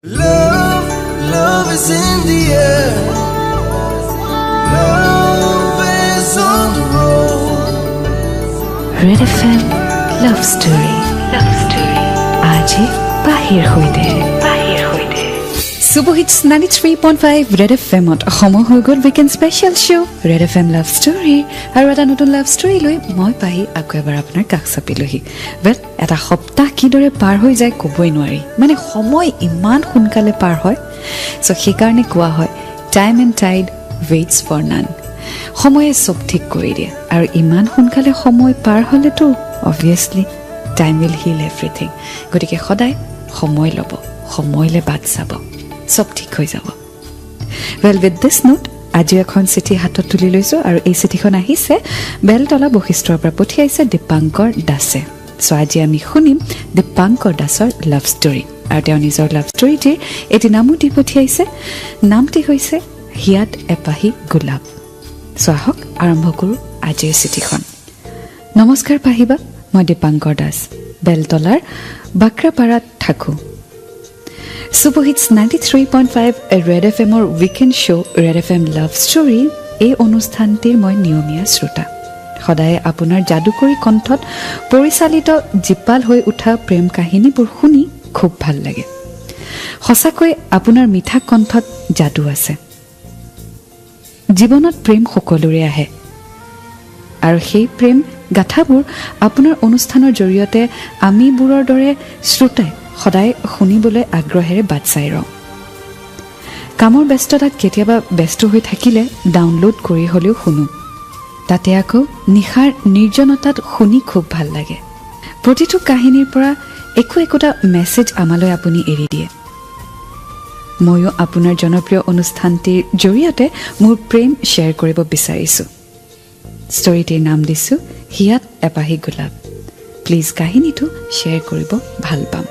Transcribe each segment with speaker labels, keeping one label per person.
Speaker 1: Love, love is in the air. Love is on the road.
Speaker 2: Red FM Love Story. Love Story. Aji Bahir Hoide. Bahir Hoide. Super Hits 93.5 Red FM at Homo Hugod Weekend Special Show. Red FM Love Story. Aru eta notun love story loi moi pahi akko ebar apnar kak sapilohi. Well, eta hoptah kidore par hoi jay koboi nwari. Mane homoy iman hunkale par hoy. So hekarne koa hoy. Time and tide waits for none. সময়ে সব ঠিক কৰি দিয়ে আৰু ইমান সোনকালে সময় পাৰ হলে তো obviously time will heal everything গতিকে সদায় সময় লব সময়লে বাট যাব সব ঠিক হৈ যাব well with this note আজি এখন চিঠি হাতত তুলি লৈছো আৰু এই চিঠিখন আহিছে বেলতলা বৈশিষ্ট্ৰৰ পৰা পঠিয়াইছে দীপাংকৰ দাসে সো আজি আমি শুনিম দীপাংকৰ দাসৰ লাভ ষ্টৰী আৰু তেওঁ নিজৰ লাভ ষ্টৰীটিৰ এটি নামো দি পঠিয়াইছে নামটি হৈছে হিয়াত এপাহি গোলাপ स्वाहक आरंभ करू आजिर चिठिखन नमस्कार पाहिबा मैं दीपांकर दास बेलतलार बाक्रापारात थाकू सुपर हिट्स 93.5 रेड एफएम और weekend show red FM love story এই অনুষ্ঠানটিৰ মই নিয়মীয়া শ্ৰোতা সদায় আপোনাৰ জাদুকৰী কণ্ঠত পৰিচালিত জিপাল হৈ উঠা প্ৰেম কাহিনীবোৰ শুনি খুব ভাল লাগে সঁচাকৈ আপোনাৰ মিঠা কণ্ঠত জাদু আছে জীৱনত প্ৰেম সকলোৰে আহে আৰু সেই প্ৰেম গাথাবোৰ আপোনাৰ অনুষ্ঠানৰ জৰিয়তে আমি বুৰৰ দৰে শ্ৰোতাই সদায় শুনিবলৈ আগ্ৰহেৰে বাট চাই ৰওঁ কামৰ ব্যস্ততাত কেতিয়াবা ব্যস্ত হৈ থাকিলে ডাউনলোড কৰি হলেও শুনো তাতে আকৌ নিখাৰ নিৰ্জনতাত শুনি খুব ভাল লাগে প্ৰতিটো কাহিনীৰ পৰা একোটা মেছেজ আমালৈ আপুনি এৰি দিয়ে ময়ো আপোনাৰ জনপ্ৰিয় অনুষ্ঠানটিৰ জৰিয়তে মোৰ প্ৰেম শ্বেয়াৰ কৰিব বিচাৰিছো ষ্টৰীটিৰ নাম দিছো হিয়াত এপাহি গোলাপ প্লিজ কাহিনীটো শ্বেয়াৰ কৰিব ভাল পাম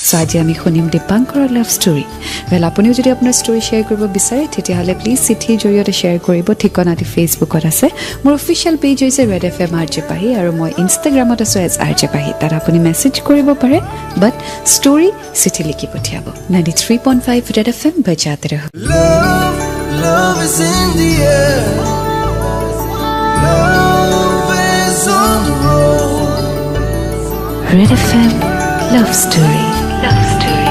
Speaker 2: সো আজি আমি শুনিম দীপাংকৰৰ লাভ ষ্টৰী well আপুনিও যদি আপোনাৰ ষ্টৰী শ্বেয়াৰ কৰিব বিচাৰে তেতিয়াহ'লে প্লিজ চিঠিৰ জৰিয়তে শ্বেয়াৰ কৰিব ঠিকনাটি ফেচবুকত আছে মোৰ অফিচিয়েল পেজ হৈছে ৰেড এফ এম আৰজে পাহি আৰু মই ইনষ্টাগ্ৰামত আছো এজ আৰজে পাহি তাত আপুনি মেছেজ কৰিব পাৰে বাট ষ্টৰী চিঠি লিখি পঠিয়াব 93.5 ৰেড এফ এম বজাতে ৰহ
Speaker 1: Love, love is in the air. Love is on the road.
Speaker 2: Red F M love story love story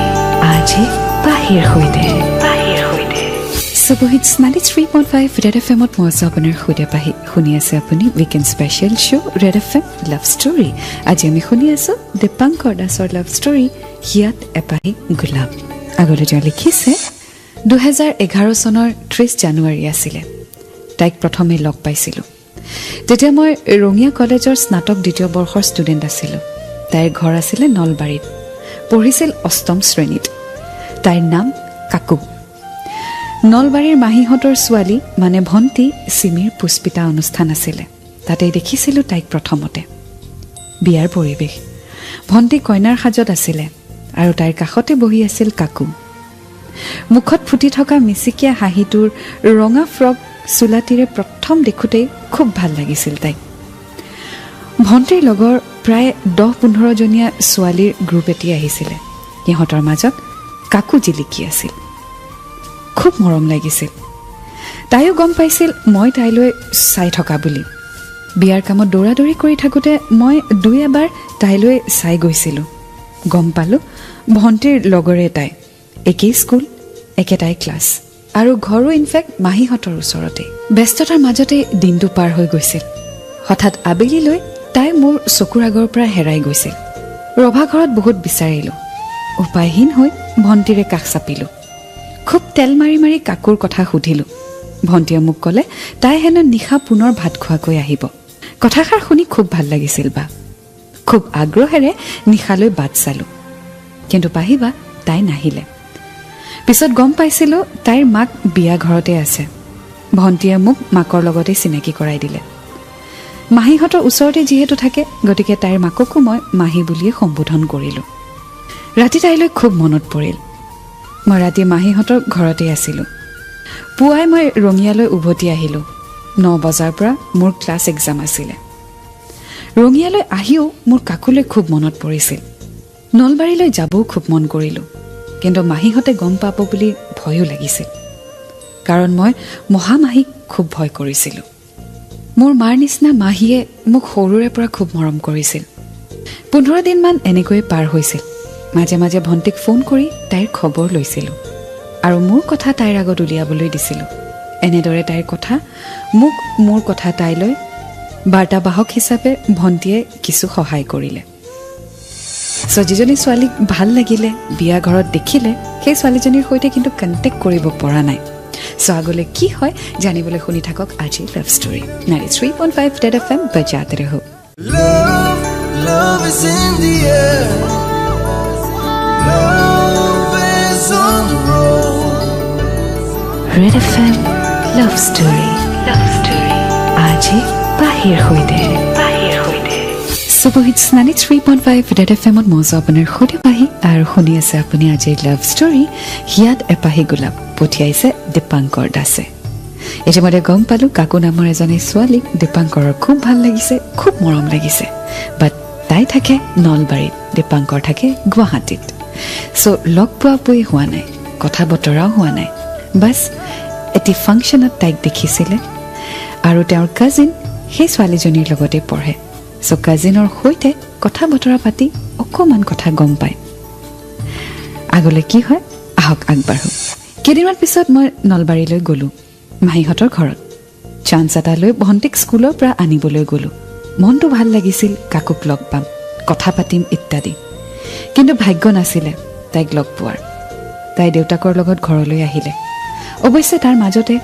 Speaker 2: আজি বাহিৰ হৈদে বাহিৰ হৈদে সুপাৰ হিটছ 93.5 ৰেড এফ এমত মই আছো আপোনাৰ সৈতে পাহি শুনি আছে আপুনি weekend special show' red F M love story আজি আমি শুনি আছো দীপাংকৰ দাসৰ লাভ ষ্টৰী হিয়াত এপাহি গোলাপ আগলৈ তেওঁ লিখিছে 2011 চনৰ 30 জানুৱাৰী আছিলে তাইক প্ৰথমে লগ পাইছিলোঁ তেতিয়া মই ৰঙিয়া কলেজৰ স্নাতক দ্বিতীয় বৰ্ষৰ ষ্টুডেণ্ট আছিলোঁ তাইৰ ঘৰ আছিলে নলবাৰীত পঢ়িছিল অষ্টম শ্ৰেণীত তাইৰ নাম কাকু নলবাৰীৰ মাহীহঁতৰ ছোৱালী মানে ভণ্টি সিমিৰ পুষ্পিতা অনুষ্ঠান আছিলে তাতে দেখিছিলোঁ তাইক প্ৰথমতে বিয়াৰ পৰিৱেশ ভণ্টি কইনাৰ সাজত আছিলে আৰু তাইৰ কাষতে বহি আছিল কাকু মুখত ফুটি থকা মিচিকিয়া হাঁহিটোৰ ৰঙা ফ্ৰক চুলাটিৰে প্ৰথম দেখোঁতেই খুব ভাল লাগিছিল তাইক ভণ্টিৰ লগৰ প্ৰায় 10-15 জনীয়া ছোৱালীৰ গ্ৰুপ এটি আহিছিলে ইহঁতৰ মাজত কাকু জিলিকি আছিল খুব মৰম লাগিছিল তাইও গম পাইছিল মই তাইলৈ চাই থকা বুলি বিয়াৰ কামত দৌৰাদৌৰি কৰি থাকোঁতে মই দুই এবাৰ তাইলৈ চাই গৈছিলোঁ গম পালোঁ ভণ্টিৰ লগৰে তাই একেই স্কুল একেটাই ক্লাছ আৰু ঘৰো ইনফেক্ট মাহীহঁতৰ ওচৰতে ব্যস্ততাৰ মাজতে দিনটো পাৰ হৈ গৈছিল হঠাৎ আবেলিলৈ তাই মোৰ চকুৰ আগৰ পৰা হেৰাই গৈছিল ৰভা ঘৰত বহুত বিচাৰিলোঁ উপায়হীন হৈ ভণ্টিৰে কাষ চাপিলোঁ খুব তেল মাৰি মাৰি কাকুৰ কথা সুধিলোঁ ভণ্টিয়ে মোক ক'লে তাই হেনো নিশা পুনৰ ভাত খোৱাকৈ আহিব কথাষাৰ শুনি খুব ভাল লাগিছিল বা খুব আগ্ৰহেৰে নিশালৈ বাট চালোঁ কিন্তু পাহিবা তাই নাহিলে পিছত গম পাইছিলোঁ তাইৰ মাক বিয়া ঘৰতে আছে ভণ্টিয়ে মোক মাকৰ লগতে চিনাকি কৰাই দিলে মাহীহঁতৰ ওচৰতে যিহেতু থাকে গতিকে তাইৰ মাককো মই মাহী বুলিয়ে সম্বোধন কৰিলোঁ ৰাতি তাইলৈ খুব মনত পৰিল মই ৰাতি মাহীহঁতৰ ঘৰতে আছিলোঁ পুৱাই মই ৰঙিয়ালৈ উভতি আহিলোঁ 9 বজাৰ পৰা মোৰ ক্লাছ এক্সাম আছিলে ৰঙিয়ালৈ আহিও মোৰ কাকুলৈ খুব মনত পৰিছিল নলবাৰীলৈ যাবও খুব মন কৰিলোঁ কিন্তু মাহীহঁতে গম পাব বুলি ভয়ো লাগিছিল কাৰণ মই মহামাহীক খুব ভয় কৰিছিলোঁ মোৰ মাৰ নিচিনা মাহীয়ে মোক সৰুৰে পৰা খুব মৰম কৰিছিল 15 দিনমান এনেকৈ পাৰ হৈছিল মাজে মাজে ভণ্টিক ফোন কৰি তাইৰ খবৰ লৈছিলোঁ আৰু মোৰ কথা তাইৰ আগত উলিয়াবলৈ দিছিলোঁ এনেদৰে তাইৰ কথা মোক মোৰ কথা তাইলৈ বাৰ্তাবাহক হিচাপে ভণ্টিয়ে কিছু সহায় কৰিলে যিজনী ছোৱালীক ভাল লাগিলে বিয়া ঘৰত দেখিলে সেই ছোৱালীজনীৰ সৈতে কিন্তু কণ্টেক্ট কৰিব পৰা নাই আগলৈ কি হয় জানিবলৈ শুনি থাকক আজি লাভ ষ্টৰী 93.5 Red FM बजाते रहो
Speaker 1: Love is in the air. Love is on the road.
Speaker 2: Red FM Love Story আজি বাহিৰ হৈতে সুবহিত 93.5 Red FM ত মজা আপোনাৰ সৈতে পাহি আৰু শুনি আছে আপুনি আজি লাভ ষ্টৰী হিয়াত এপাহি গোলাপ পঠিয়াইছে দীপাংকৰ দাসে ইতিমধ্যে গম পালো কাকু নামৰ এজনী ছোৱালীক দীপাংকৰৰ খুব ভাল লাগিছে খুব মৰম লাগিছে বাট তাই থাকে নলবাৰীত দীপাংকৰ থাকে গুৱাহাটীত লগ পোৱা হোৱা নাই কথা বতৰাও হোৱা নাই বাছ এটি ফাংচনত তাইক দেখিছিলে আৰু তেওঁৰ কাজিন সেই ছোৱালীজনীৰ লগতে পঢ়ে কাজিনৰ সৈতে কথা বতৰা পাতি অকণমান কথা গম পায় আগলৈ কি হয় আহক আগবাঢ়ো কেইদিনমান পিছত মই নলবাৰীলৈ গ'লোঁ মাহীহঁতৰ ঘৰত চান্স এটা লৈ ভণ্টিক স্কুলৰ পৰা আনিবলৈ গ'লোঁ মনটো ভাল লাগিছিল কাকুক লগ পাম কথা পাতিম ইত্যাদি কিন্তু ভাগ্য নাছিলে তাইক লগ পোৱাৰ তাই দেউতাকৰ লগত ঘৰলৈ আহিলে অৱশ্যে তাৰ মাজতে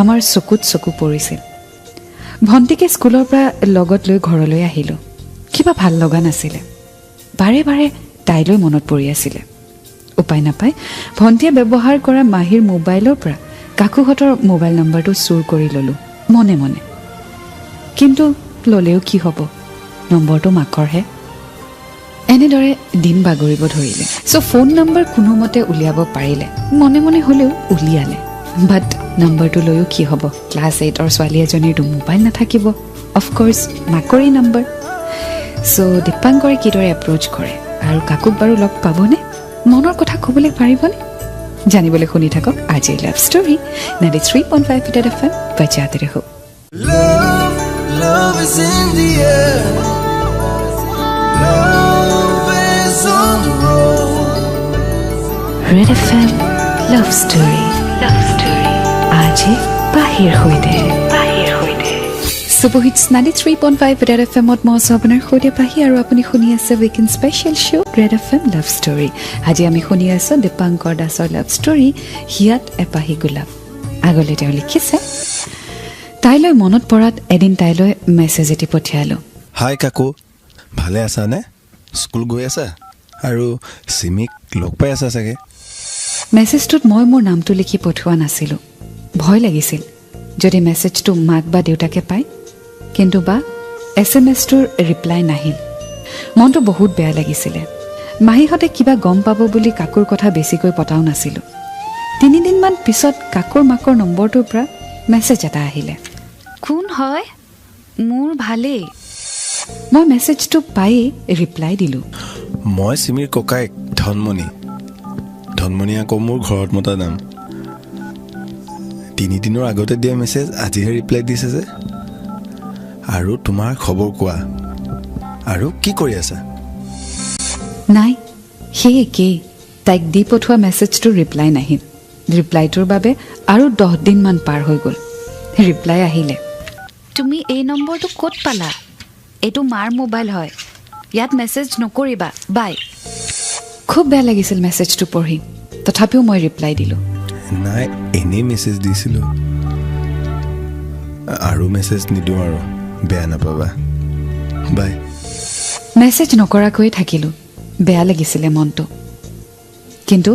Speaker 2: আমাৰ চকুত চকু পৰিছিল ভণ্টিকে স্কুলৰ পৰা লগত লৈ ঘৰলৈ আহিলোঁ কিবা ভাল লগা নাছিলে বাৰে বাৰে তাইলৈ মনত পৰি আছিলে উপায় নাপায় ভণ্টিয়ে ব্যৱহাৰ কৰা মাহীৰ মোবাইলৰ পৰা কাকুহঁতৰ মোবাইল নম্বৰটো চুৰ কৰি ল'লোঁ মনে মনে কিন্তু ল'লেও কি হ'ব নম্বৰটো মাকৰহে এনেদৰে দিন বাগৰিব ধৰিলে ফোন নম্বৰ কোনোমতে উলিয়াব পাৰিলে মনে মনে হ'লেও উলিয়ালে বাট নম্বৰটো লৈও কি হ'ব ক্লাছ 8ৰ ছোৱালী এজনীৰতো মোবাইল নাথাকিব অফক'ৰ্ছ মাকৰেই নম্বৰ দীপাংকৰে কিদৰে এপ্ৰ'চ কৰে আৰু কাকুক বাৰু লগ পাবনে মনৰ কথা ক'বলৈ পাৰিবনে জানিবলৈ শুনি থাকক আজি লাভ ষ্টৰী 93.5 Red FM बजाते रहो
Speaker 1: Love is in the air. Love is on the road.
Speaker 2: Red FM Love Story আজি বাহিৰ হৈতে সুবহিত 93.5 Red FM ত মই আপোনাৰ সৈতে পাহি আৰু আপুনি শুনি আছে weekend special show' Red FM লাভ ষ্টৰী আজি আমি শুনি আছোঁ দীপাংকৰ দাসৰ লাভ ষ্টৰী হিয়াত এপাহি গোলাপ আগলৈ তেওঁ লিখিছে তাইলৈ মনত পৰাত এদিন তাইলৈ মেছেজ এটি পঠিয়ালোঁ
Speaker 3: হাই কাকু ভালে আছা নে স্কুল গৈ আছা আৰু সিমিক লগ পাই আছা চাগে
Speaker 2: মেছেজটোত মই মোৰ নামটো লিখি পঠোৱা নাছিলোঁ ভয় লাগিছিল যদি মেছেজটো মাক বা দেউতাকে পায় কিন্তু বা SMS-টোৰ ৰিপ্লাই নাহিল মনটো বহুত বেয়া লাগিছিলে মাহীহঁতে কিবা গম পাব বুলি কাকুৰ কথা বেছিকৈ পতাও নাছিলোঁ 3 দিনমান পিছত কাকুৰ মাকৰ নম্বৰটোৰ পৰা মেছেজ এটা আহিলে কোন হয় মোৰ ভালেই মই মেছেজটো পাই ৰিপ্লাই দিলোঁ
Speaker 3: মই সিমিৰ ককাইক ধনমণি আকৌ মোৰ ঘৰত মতা নাম 3 দিনৰ আগতে দিয়া মেছেজ আজিহে ৰিপ্লাই দিছে যে আৰু তোমাৰ খবৰ কোৱা আৰু কি কৰি আছা
Speaker 2: নাই সেই একেই তাইক দি পঠোৱা মেছেজটোৰ ৰিপ্লাই নাহিল ৰিপ্লাইটোৰ বাবে আৰু 10 দিনমান পাৰ হৈ গ'ল ৰিপ্লাই আহিলে তুমি এই নম্বৰটো ক'ত পালা এইটো মাৰ মোবাইল হয় ইয়াত মেছেজ নকৰিবা বাই খুব বেয়া লাগিছিল মেছেজটো পঢ়ি তথাপিও মই ৰিপ্লাই দিলোঁ
Speaker 3: নাই এনেই মেছেজ দিছিলোঁ আৰু মেছেজ নিদিওঁ আৰু বেয়া নাপাবা বাই
Speaker 2: মেছেজ নকৰাকৈ থাকিলোঁ বেয়া লাগিছিলে মনটো কিন্তু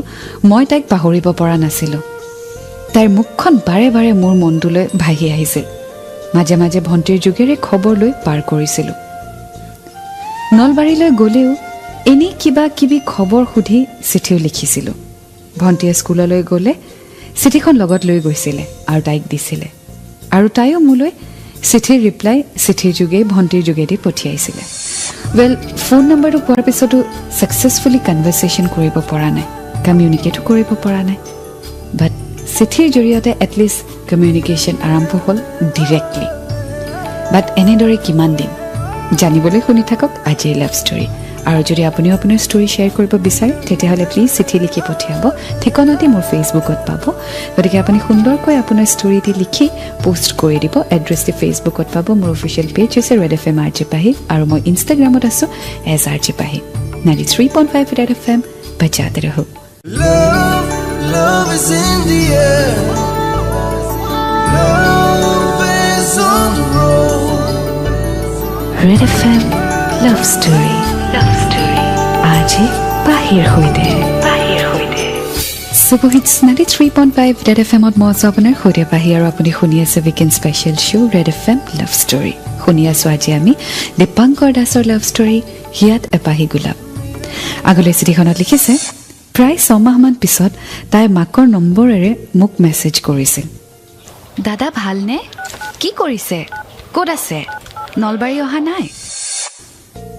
Speaker 2: মই তাইক পাহৰিব পৰা নাছিলোঁ তাইৰ মুখখন বাৰে বাৰে মোৰ মনটোলৈ ভাহি আহিছিল মাজে মাজে ভণ্টিৰ যোগেৰে খবৰ লৈ পাৰ কৰিছিলোঁ নলবাৰীলৈ গ'লেও এনেই কিবা কিবি খবৰ সুধি চিঠিও লিখিছিলোঁ ভণ্টিয়ে স্কুললৈ গ'লে চিঠিখন লগত লৈ গৈছিলে আৰু তাইক দিছিলে আৰু তাইও মোলৈ চিঠিৰ ৰিপ্লাই চিঠিৰ যোগেই ভণ্টিৰ যোগেদি পঠিয়াইছিলে ফোন নম্বৰটো পোৱাৰ পিছতো ছাকচেছফুলি কনভাৰচেশ্যন কৰিব পৰা নাই কমিউনিকেটো কৰিব পৰা নাই বাট চিঠিৰ জৰিয়তে এটলিষ্ট কমিউনিকেশ্যন আৰম্ভ হ'ল ডিৰেক্টলি বাট এনেদৰে কিমান দিন জানিবলৈ শুনি থাকক আজিৰ লাভ ষ্টৰী আৰু যদি আপুনিও আপোনাৰ ষ্টৰী শ্বেয়াৰ কৰিব বিচাৰে তেতিয়াহ'লে প্লিজ চিঠি লিখি পঠিয়াব ঠিকনাটি মোৰ ফেচবুকত পাব গতিকে আপুনি সুন্দৰকৈ আপোনাৰ ষ্টৰীটি লিখি পোষ্ট কৰি দিব এড্ৰেছটি ফেচবুকত পাব মোৰ অফিচিয়েল পেজ হৈছে ৰেড FM RJ পাহি আৰু মই ইনষ্টাগ্ৰামত আছোঁ RJ পাহি 93.5 ৰেড FM बजाते रहो
Speaker 1: Love, love is in the air. Love is on the road.
Speaker 2: Red FM Love Story आज बाहिर होइदे सुबहित 93.5 Red FM ত মই আপোনাৰ সৈতে বাহিৰ আৰু আপুনি শুনি আছে weekend special show' Red FM Love Story শুনি আছোঁ আজি আমি দীপাংকৰ দাসৰ লাভ ষ্টৰী হিয়াত এপাহি গোলাপ আগলৈ চিঠিখনত লিখিছে প্ৰায় 6 মাহমান পিছত তাই মাকৰ নম্বৰেৰে মোক মেছেজ কৰিছিল দাদা ভালনে কি কৰিছে ক'ত আছে নলবাৰী অহা নাই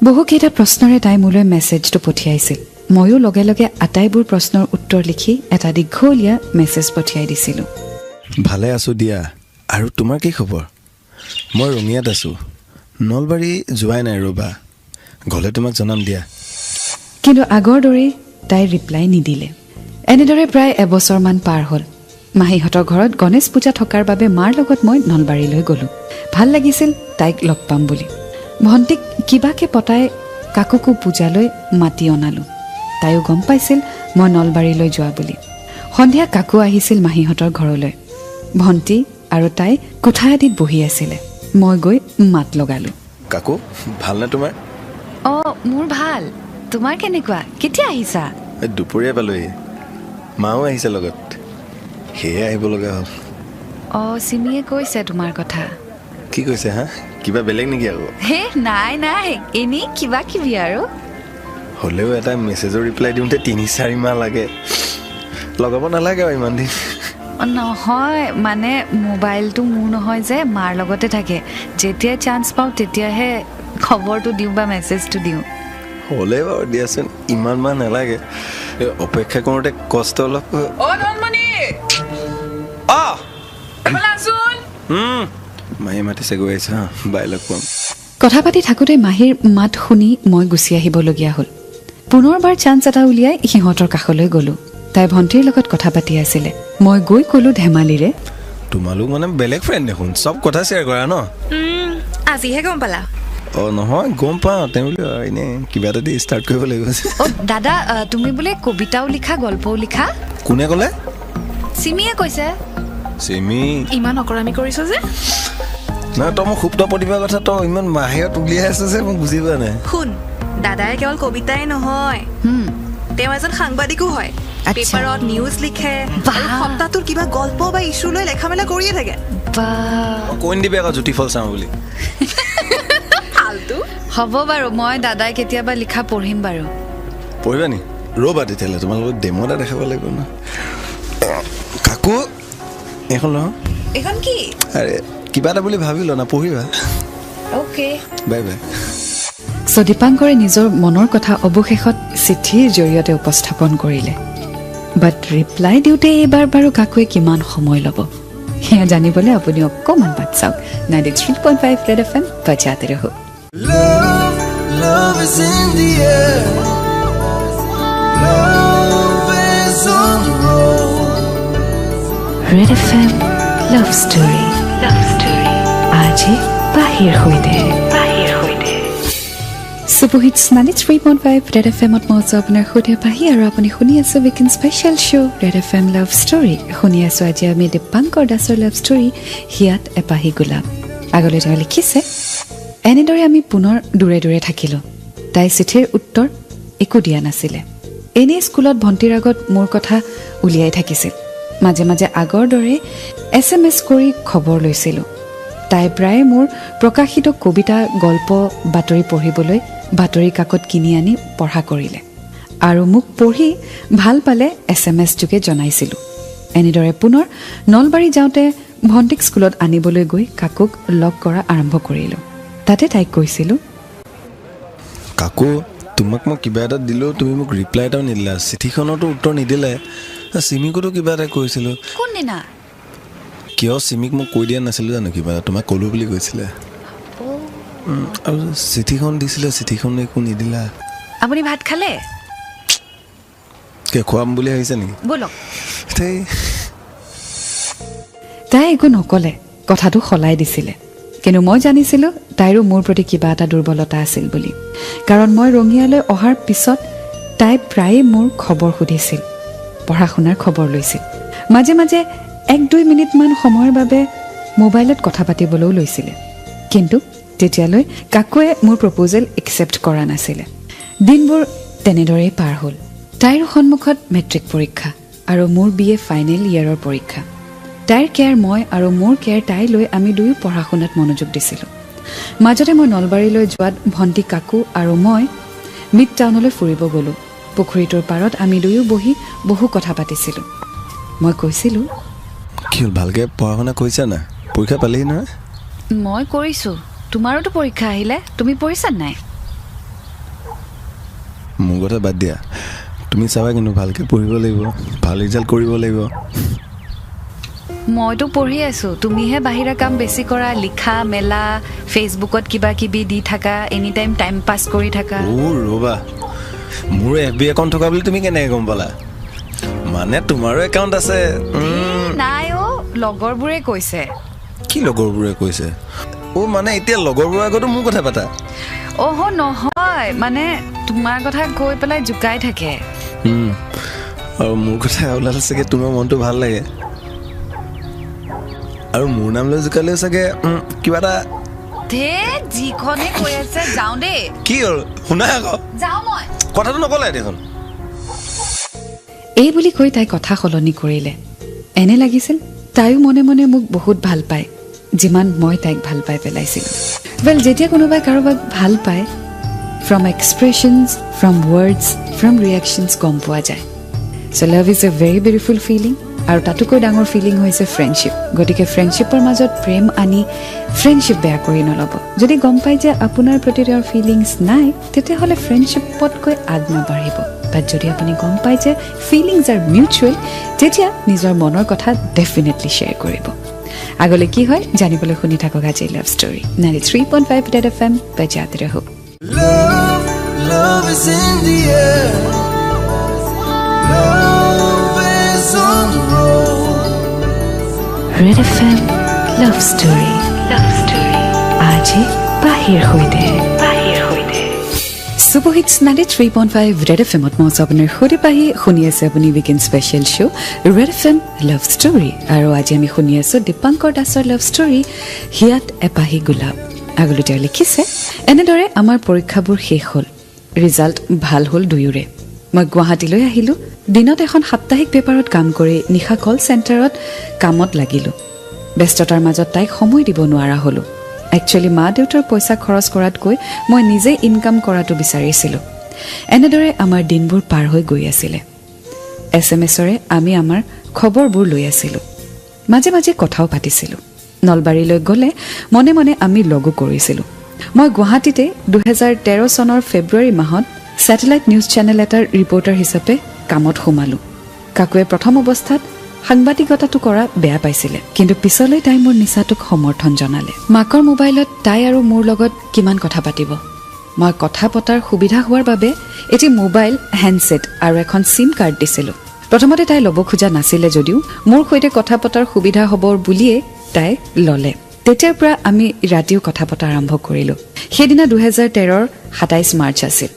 Speaker 2: বহুকেইটা প্ৰশ্নৰে তাই মোলৈ মেছেজটো পঠিয়াইছিল ময়ো লগে লগে আটাইবোৰ প্ৰশ্নৰ উত্তৰ লিখি এটা দীঘলীয়া মেছেজ পঠিয়াই দিছিলোঁ
Speaker 3: ভালে আছোঁ দিয়া আৰু তোমাৰ কি খবৰ মই ৰঙিয়াত আছোঁ নলবাৰী যোৱাই নাই ৰ'বা গ'লে তোমাক জনাম দিয়া
Speaker 2: কিন্তু আগৰ দৰেই তাই ৰিপ্লাই নিদিলে এনেদৰে প্ৰায় এবছৰমান পাৰ হ'ল মাহীহঁতৰ ঘৰত গণেশ পূজা থকাৰ বাবে মাৰ লগত মই নলবাৰীলৈ গ'লোঁ ভাল লাগিছিল তাইক লগ পাম বুলি ভণ্টিক কিবাকে পতাই কাকুকো পূজালৈ মাতি অনালোঁ তাইও গম পাইছিল মই নলবাৰীলৈ যোৱা বুলি সন্ধিয়া কাকু আহিছিল মাহীহঁতৰ ঘৰলৈ ভণ্টি আৰু তাই কোঠা এটিত বহি আছিলে মই গৈ মাত লগালোঁ
Speaker 3: কাকু ভালনে তোমাৰ
Speaker 2: অঁ মোৰ ভাল তোমাৰ কেনেকুৱা কেতিয়া আহিছা
Speaker 3: দুপৰীয়া পালোহি মাও আহিছে লগত সেয়ে আহিব লগা হ'ল
Speaker 2: অঁ চিমিয়ে কৈছে তোমাৰ কথা
Speaker 3: কি কৈছে হা কিবা বেলেগ নেকি আকৌ
Speaker 2: হে নাই নাই এনেই কিবা কিবি আৰু
Speaker 3: হ'লেও এটা মেছেজৰ ৰিপ্লাই দিওঁতে 3-4 মাহ লাগে লগাব নালাগে আৰু ইমান দিন
Speaker 2: নহয় মানে মোবাইলটো মোৰ নহয় যে মাৰ লগতে থাকে যেতিয়া চান্স পাওঁ তেতিয়াহে খবৰটো দিওঁ বা মেছেজটো দিওঁ
Speaker 3: হ'লে বাৰু দিয়াচোন ইমান মাহ নালাগে অপেক্ষা কৰোঁতে কষ্ট অলপ মায়ে মাতিছে গৈ আহিছোঁ হা বাই লগ পাম
Speaker 2: কথা পাতি থাকোঁতে মাহীৰ মাত শুনি মই গুচি আহিবলগীয়া হ'ল পুনৰবাৰ চান্স এটা উলিয়াই সিহঁতৰ কাষলৈ গ'লোঁ তাই ভণ্টিৰ লগত কথা পাতি আছিলে মই গৈ ক'লোঁ ধেমালিৰে
Speaker 3: তোমালোক মানে বেলেগ ফ্ৰেণ্ড দেখোন চব কথা শ্বেয়াৰ কৰা ন
Speaker 4: আজিহে গম পালা
Speaker 3: অঁ নহয় গম পাওঁ তেওঁ বুলি এনেই কিবা এটা দি ষ্টাৰ্ট কৰিব লাগিব
Speaker 2: অঁ দাদা তুমি বোলে কবিতাও লিখা গল্পও লিখা
Speaker 3: কোনে ক'লে
Speaker 2: চিমিয়ে কৈছে
Speaker 3: চিমি
Speaker 4: ইমান অকৰামি কৰিছ যে
Speaker 3: নহয় তই মোক সুপ্ত প্ৰতিভাৰ কথা তই ইমান মাহিৰত উলিয়াই আছ যে মই বুজি পোৱা নাই
Speaker 4: শুন দাদাই কেৱল কবিতাই নহয় তেওঁ এজন সাংবাদিকো হয় পেপাৰত নিউজ লিখে আৰু সপ্তাহটোৰ কিবা গল্প বা ইছ্যু লৈ লেখা মেলা কৰিয়ে থাকে
Speaker 3: কৈ দিবি আকৌ জ্যোতিফল চাওঁ বুলি
Speaker 2: হ'ব বাৰু মই দাদাই কেতিয়াবা লিখা পঢ়িম বাৰু
Speaker 3: পঢ়িবা নি ৰ'বা তেতিয়াহ'লে তোমালোকক ডেম' এটা দেখাব লাগিব ন কাকু এইখন লওঁ
Speaker 4: এইখন কি
Speaker 3: আৰে কিবা এটা বুলি ভাবি ল না পঢ়িবা
Speaker 4: অ'কে
Speaker 3: বাই বাই
Speaker 2: চ' দীপাংকৰে নিজৰ মনৰ কথা অৱশেষত চিঠিৰ জৰিয়তে উপস্থাপন কৰিলে বাট ৰিপ্লাই দিওঁতে এইবাৰ বাৰু কাকুৱে কিমান সময় ল'ব সেয়া জানিবলৈ আপুনি অকণমান বাট চাওক 93.5 Red FM বজাতে ৰহো
Speaker 1: Love, love is in the air. Love is on the road.
Speaker 2: Red FM Love Story आज बाहिर होइदे सुबहित 93.5 Red FM ত মই আপোনাৰ সৈতে পাহি আৰু আপুনি শুনি আছে weekend special show' Red FM Love Story শুনি আছোঁ আজি আমি দীপাংকৰ দাসৰ লাভ ষ্টৰী হিয়াত এপাহি গোলাপ আগলৈ তেওঁ লিখিছে এনেদৰে আমি পুনৰ দূৰে দূৰে থাকিলোঁ তাই চিঠিৰ উত্তৰ একো দিয়া নাছিলে এনেই স্কুলত ভণ্টিৰ আগত মোৰ কথা উলিয়াই থাকিছিল মাজে মাজে আগৰ দৰে SMS কৰি খবৰ লৈছিলোঁ তাই প্ৰায় মোৰ প্ৰকাশিত কবিতা গল্প বাতৰি পঢ়িবলৈ বাতৰি কাকত কিনি আনি পঢ়া কৰিলে আৰু মোক পঢ়ি ভাল পালে SMS যোগে জনাইছিলোঁ এনেদৰে পুনৰ নলবাৰী যাওঁতে ভণ্টিক স্কুলত আনিবলৈ গৈ কাকুক লগ কৰা আৰম্ভ কৰিলোঁ তাতে তাইক কৈছিলোঁ
Speaker 3: কাকু তোমাক মই কিবা এটা দিলেও তুমি মোক ৰিপ্লাই এটাও নিদিলা চিঠিখনতো উত্তৰ নিদিলে চিমিকতো কিবা এটা কৈছিলোঁ
Speaker 2: কোনদিনা
Speaker 3: কিয় চিমিক মই কৈ দিয়া নাছিলোঁ জানো কিবা তোমাক ক'লোঁ বুলি কৈছিলে আৰু চিঠিখন দিছিলে চিঠিখন একো নিদিলা
Speaker 2: আপুনি ভাত খালে
Speaker 3: খুৱাম বুলি ভাবিছে নেকি
Speaker 2: বলক
Speaker 5: তাই একো নকলে কথাটো সলাই দিছিলে কিন্তু মই জানিছিলোঁ তাইৰো মোৰ প্ৰতি কিবা এটা দুৰ্বলতা আছিল বুলি কাৰণ মই ৰঙিয়ালৈ অহাৰ পিছত তাই প্ৰায়ে মোৰ খবৰ সুধিছিল পঢ়া শুনাৰ খবৰ লৈছিল মাজে মাজে 1-2 মিনিটমান সময়ৰ বাবে মোবাইলত কথা পাতিবলৈও লৈছিলে কিন্তু তেতিয়ালৈ কাকোৱে মোৰ প্ৰপ'জেল একচেপ্ট কৰা নাছিলে দিনবোৰ তেনেদৰেই পাৰ হ'ল তাইৰ সন্মুখত মেট্ৰিক পৰীক্ষা আৰু মোৰ BA ফাইনেল ইয়েৰৰ পৰীক্ষা তাইৰ কেয়াৰ মই আৰু মোৰ কেয়াৰ তাই লৈ আমি দুয়ো পঢ়া শুনাত মনোযোগ দিছিলোঁ মাজতে মই নলবাৰীলৈ যোৱাত ভণ্টি কাকু আৰু মই মিড টাউনলৈ ফুৰিব গ'লোঁ পুখুৰীটোৰ পাৰত আমি দুয়ো বহি বহু কথা পাতিছিলোঁ মই কৈছিলোঁ
Speaker 3: কি হ'ল ভালকৈ পঢ়া শুনা কৰিছা না পৰীক্ষা পালেহি নহয়
Speaker 2: মই কৰিছোঁ তোমাৰোতো পৰীক্ষা আহিলে তুমি পঢ়িছা নাই
Speaker 3: মোৰ কথা বাদ দিয়া তুমি চাবা কিন্তু ভালকৈ পঢ়িব লাগিব ভাল ৰিজাল্ট কৰিব লাগিব
Speaker 2: মইতো পঢ়ি আছোঁ তুমিহে বাহিৰা কাম বেছি কৰা লিখা মেলা ফেচবুকত কিবা কিবি দি থাকা এনি টাইম পাছ কৰি থাকা
Speaker 3: ৰ'বা মোৰ FB একাউণ্ট থকা বুলি তুমি কেনেকৈ গম পালা মানে তোমাৰো একাউণ্ট আছে
Speaker 2: নাই লগৰবোৰে কৈছে
Speaker 3: কি লগৰবোৰে কৈছে মানে এতিয়া লগৰবোৰৰ আগতো মোৰ কথা পাতা
Speaker 2: নহয় মানে তোমাৰ কথা কৈ পেলাই জোকাই থাকে
Speaker 3: আৰু মোৰ কথা ওলালে চাগে তোমাৰ মনটো ভাল লাগে আৰু মোৰ নাম লৈ জোকালেও চাগে কিবা এটা
Speaker 2: যিখনে কৈ আছে যাওঁ দেই
Speaker 3: কি হ'ল শুনা আকৌ
Speaker 2: যাওঁ মই
Speaker 3: কথাটো নকলে দেখোন
Speaker 5: এই বুলি কৈ তাই কথা সলনি কৰিলে এনে লাগিছিল তাইও মনে মনে মোক বহুত ভাল পায় যিমান মই তাইক ভাল পাই পেলাইছিলোঁ যেতিয়া কোনোবাই কাৰোবাক ভাল পায় from expressions from words from reactions গম পোৱা যায় so' love is a very beautiful feeling আৰু তাতোকৈ ডাঙৰ ফিলিং হৈছে ফ্ৰেণ্ডশ্বিপ গতিকে ফ্ৰেণ্ডশ্বিপৰ মাজত প্ৰেম আনি ফ্ৰেণ্ডশ্বিপ বেয়া কৰি নল'ব যদি গম পায় যে আপোনাৰ প্ৰতি তেওঁৰ ফিলিংছ নাই তেতিয়াহ'লে ফ্ৰেণ্ডশ্বিপতকৈ আগ নাবাঢ়িব বাট যদি আপুনি গম পায় যে ফিলিংছ আৰ মিউচুৱেল তেতিয়া নিজৰ মনৰ কথা ডেফিনেটলি শ্বেয়াৰ কৰিব আগলৈ কি হয় জানিবলৈ শুনি থাকক আজি লাভ ষ্টৰী 93.5 Red FM বজাতে ৰহো
Speaker 1: Love is in the air. Love is on the road.
Speaker 2: Red FM Love Story আজি বাহিৰ হৈতে
Speaker 5: Superhits 93.5 Red FM মই আপোনাৰ সৈতে পাহি শুনি আছে আপুনি weekend special show' Red FM Love Story আৰু আজি আমি শুনি আছোঁ দীপাংকৰ দাসৰ লাভ ষ্টৰী হিয়াত এপাহি গোলাপ আগলৈ তেওঁ লিখিছে এনেদৰে আমাৰ পৰীক্ষাবোৰ শেষ হ'ল ৰিজাল্ট ভাল হ'ল দুয়োৰে মই গুৱাহাটীলৈ আহিলোঁ দিনত এখন সাপ্তাহিক পেপাৰত কাম কৰি নিশা কল চেণ্টাৰত কামত লাগিলোঁ ব্যস্ততাৰ মাজত তাইক সময় দিব নোৱাৰা হ'লোঁ একচুৱেলি মা দেউতাৰ পইচা খৰচ কৰাতকৈ মই নিজে ইনকাম কৰাটো বিচাৰিছিলোঁ এনেদৰে আমাৰ দিনবোৰ পাৰ হৈ গৈ আছিলে SMS-ৰে আমি আমাৰ খবৰবোৰ লৈ আছিলোঁ মাজে মাজে কথাও পাতিছিলোঁ নলবাৰীলৈ গ'লে মনে মনে আমি লগো কৰিছিলোঁ মই গুৱাহাটীতে 2013 চনৰ ফেব্ৰুৱাৰী মাহত ছেটেলাইট নিউজ চেনেল এটাৰ ৰিপৰ্টাৰ হিচাপে কামত সোমালোঁ কাকুৱে প্ৰথম অৱস্থাত সাংবাদিকতাটো কৰা বেয়া পাইছিলে কিন্তু পিছলৈ তাই মোৰ নিচাটোক সমৰ্থন জনালে মাকৰ মোবাইলত তাই আৰু মোৰ লগত কিমান কথা পাতিব মই কথা পতাৰ সুবিধা হোৱাৰ বাবে এটি মোবাইল হেণ্ডছেট আৰু এখন সিম কাৰ্ড দিছিলোঁ প্ৰথমতে তাই ল'ব খোজা নাছিলে যদিও মোৰ সৈতে কথা পতাৰ সুবিধা হ'ব বুলিয়ে তাই ল'লে তেতিয়াৰ পৰা আমি ৰাতিও কথা পতা আৰম্ভ কৰিলোঁ সেইদিনা 2013ৰ 27 মাৰ্চ আছিল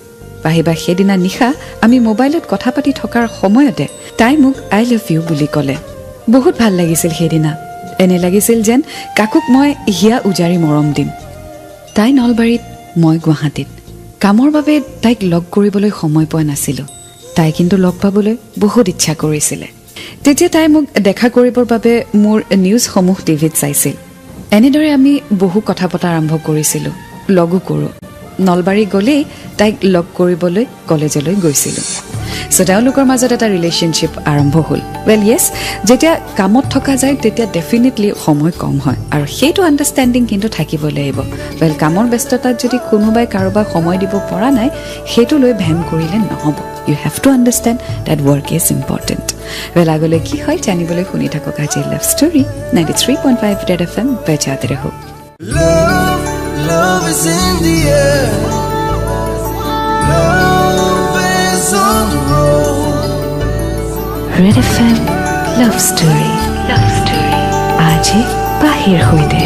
Speaker 5: পাহিবা সেইদিনা নিশা আমি মোবাইলত কথা পাতি থকাৰ সময়তে তাই মোক আই লাভ ইউ বুলি ক'লে বহুত ভাল লাগিছিল সেইদিনা এনে লাগিছিল যেন কাকুক মই হিয়া উজাৰি মৰম দিম তাই নলবাৰীত মই গুৱাহাটীত কামৰ বাবে তাইক লগ কৰিবলৈ সময় পোৱা নাছিলোঁ তাই কিন্তু লগ পাবলৈ বহুত ইচ্ছা কৰিছিলে তেতিয়া তাই মোক দেখা কৰিবৰ বাবে মোৰ নিউজসমূহ টিভিত চাইছিল এনেদৰে আমি বহু কথা পতা আৰম্ভ কৰিছিলোঁ লগো কৰোঁ নলবাৰী গ'লেই তাইক লগ কৰিবলৈ কলেজলৈ গৈছিলোঁ চ' তেওঁলোকৰ মাজত এটা ৰিলেশ্যনশ্বিপ আৰম্ভ হ'ল ৱেল য়েছ যেতিয়া কামত থকা যায় তেতিয়া ডেফিনেটলি সময় কম হয় আৰু সেইটো আণ্ডাৰষ্টেণ্ডিং কিন্তু থাকিব লাগিব ৱেল কামৰ ব্যস্ততাত যদি কোনোবাই কাৰোবাক সময় দিব পৰা নাই সেইটো লৈ ভেম কৰিলে নহ'ব you have to understand that work is important well আগলৈ কি হয় জানিবলৈ শুনি থাকক আজি লাভ ষ্টৰী 93.5 ৰেড FM বজাতে ৰহো
Speaker 1: Love is in the air. Love is on the road.
Speaker 2: Red FM Love Story. Love Story. আজি বাহিৰ হৈতে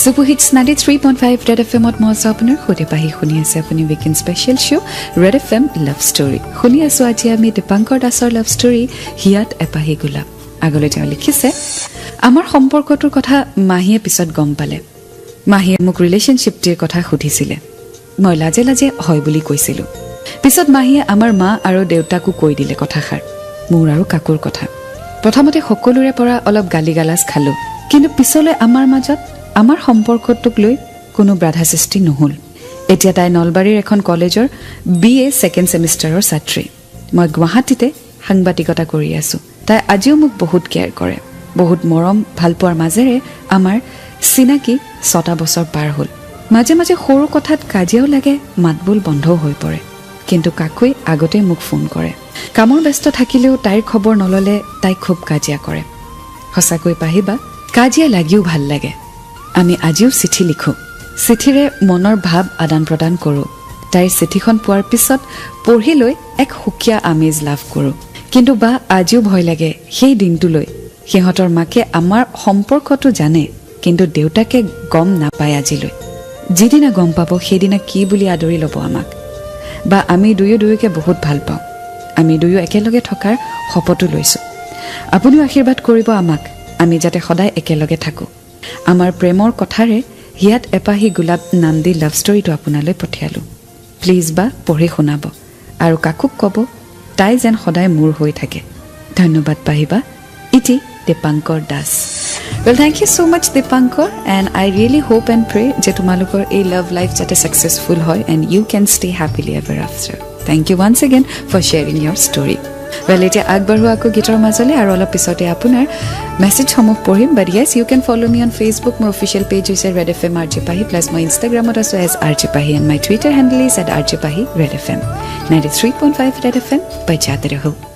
Speaker 5: Superhits 93.5 Red FM ত মই আপোনাৰ সৈতে পাহি শুনি আছে আপুনি weekend special show' Red FM love story শুনি আছোঁ আজি আমি দীপাংকৰ দাসৰ লাভ ষ্টৰী হিয়াত এপাহি গোলাপ আগলৈ তেওঁ লিখিছে আমাৰ সম্পৰ্কটোৰ কথা মাহীয়ে পিছত গম পালে মাহীয়ে মোক ৰিলেশ্যনশ্বিপটিৰ কথা সুধিছিলে মই লাজে লাজে হয় বুলি কৈছিলোঁ পিছত মাহীয়ে আমাৰ মা আৰু দেউতাকো কৈ দিলে কথাষাৰ মোৰ আৰু কাকুৰ কথা প্ৰথমতে সকলোৰে পৰা অলপ গালি গালাজ খালোঁ কিন্তু পিছলৈ আমাৰ মাজত আমাৰ সম্পৰ্কটোক লৈ কোনো বাধা সৃষ্টি নহ'ল এতিয়া তাই নলবাৰীৰ এখন কলেজৰ BA ছেকেণ্ড ছেমিষ্টাৰৰ ছাত্ৰী মই গুৱাহাটীতে সাংবাদিকতা কৰি আছোঁ তাই আজিও মোক বহুত কেয়াৰ কৰে বহুত মৰম ভাল পোৱাৰ মাজেৰে আমাৰ চিনাকি 6টা বছৰ পাৰ হ'ল মাজে মাজে সৰু কথাত কাজিয়াও লাগে মাতবোল বন্ধও হৈ পৰে কিন্তু কাকুই আগতে মোক ফোন কৰে কামৰ ব্যস্ত থাকিলেও তাইৰ খবৰ নল'লে তাই খুব কাজিয়া কৰে সঁচাকৈ পাহিবা কাজিয়া লাগিও ভাল লাগে আমি আজিও চিঠি লিখোঁ চিঠিৰে মনৰ ভাৱ আদান প্ৰদান কৰোঁ তাইৰ চিঠিখন পোৱাৰ পিছত পঢ়ি লৈ এক সুকীয়া আমেজ লাভ কৰোঁ কিন্তু বা আজিও ভয় লাগে সেই দিনটোলৈ সিহঁতৰ মাকে আমাৰ সম্পৰ্কটো জানে কিন্তু দেউতাকে গম নাপায় আজিলৈ যিদিনা গম পাব সেইদিনা কি বুলি আদৰি ল'ব আমাক বা আমি দুয়োকে বহুত ভাল পাওঁ আমি দুয়ো একেলগে থকাৰ শপতো লৈছোঁ আপুনিও আশীৰ্বাদ কৰিব আমাক আমি যাতে সদায় একেলগে থাকোঁ আমাৰ প্ৰেমৰ কথাৰে হিয়াত এপাহি গোলাপ নাম দি লাভ ষ্টৰীটো আপোনালৈ পঠিয়ালোঁ প্লিজ বা পঢ়ি শুনাব আৰু কাকুক ক'ব তাই যেন সদায় মোৰ হৈ থাকে ধন্যবাদ পাহিবা ইটি Dipankar Das well thank you so' much Dipankar and I really hope and pray যে তোমালোকৰ এই লাভ লাইফ যাতে ছাকচেছফুল হয় and you can stay happily ever after thank you once again for sharing your story well এতিয়া আগবাঢ়ো আকৌ গীতৰ মাজলৈ আৰু অলপ পিছতে আপোনাৰ মেছেজসমূহ পঢ়িম but yes you can follow' me on Facebook মোৰ অফিচিয়েল পেজ হৈছে red FM RJ Pahi plus মই ইনষ্টাগ্ৰামত আছোঁ as RJ Pahi and my Twitter handle is @RJ Pahi Red FM 93.5 Red FM বজাতে ৰহো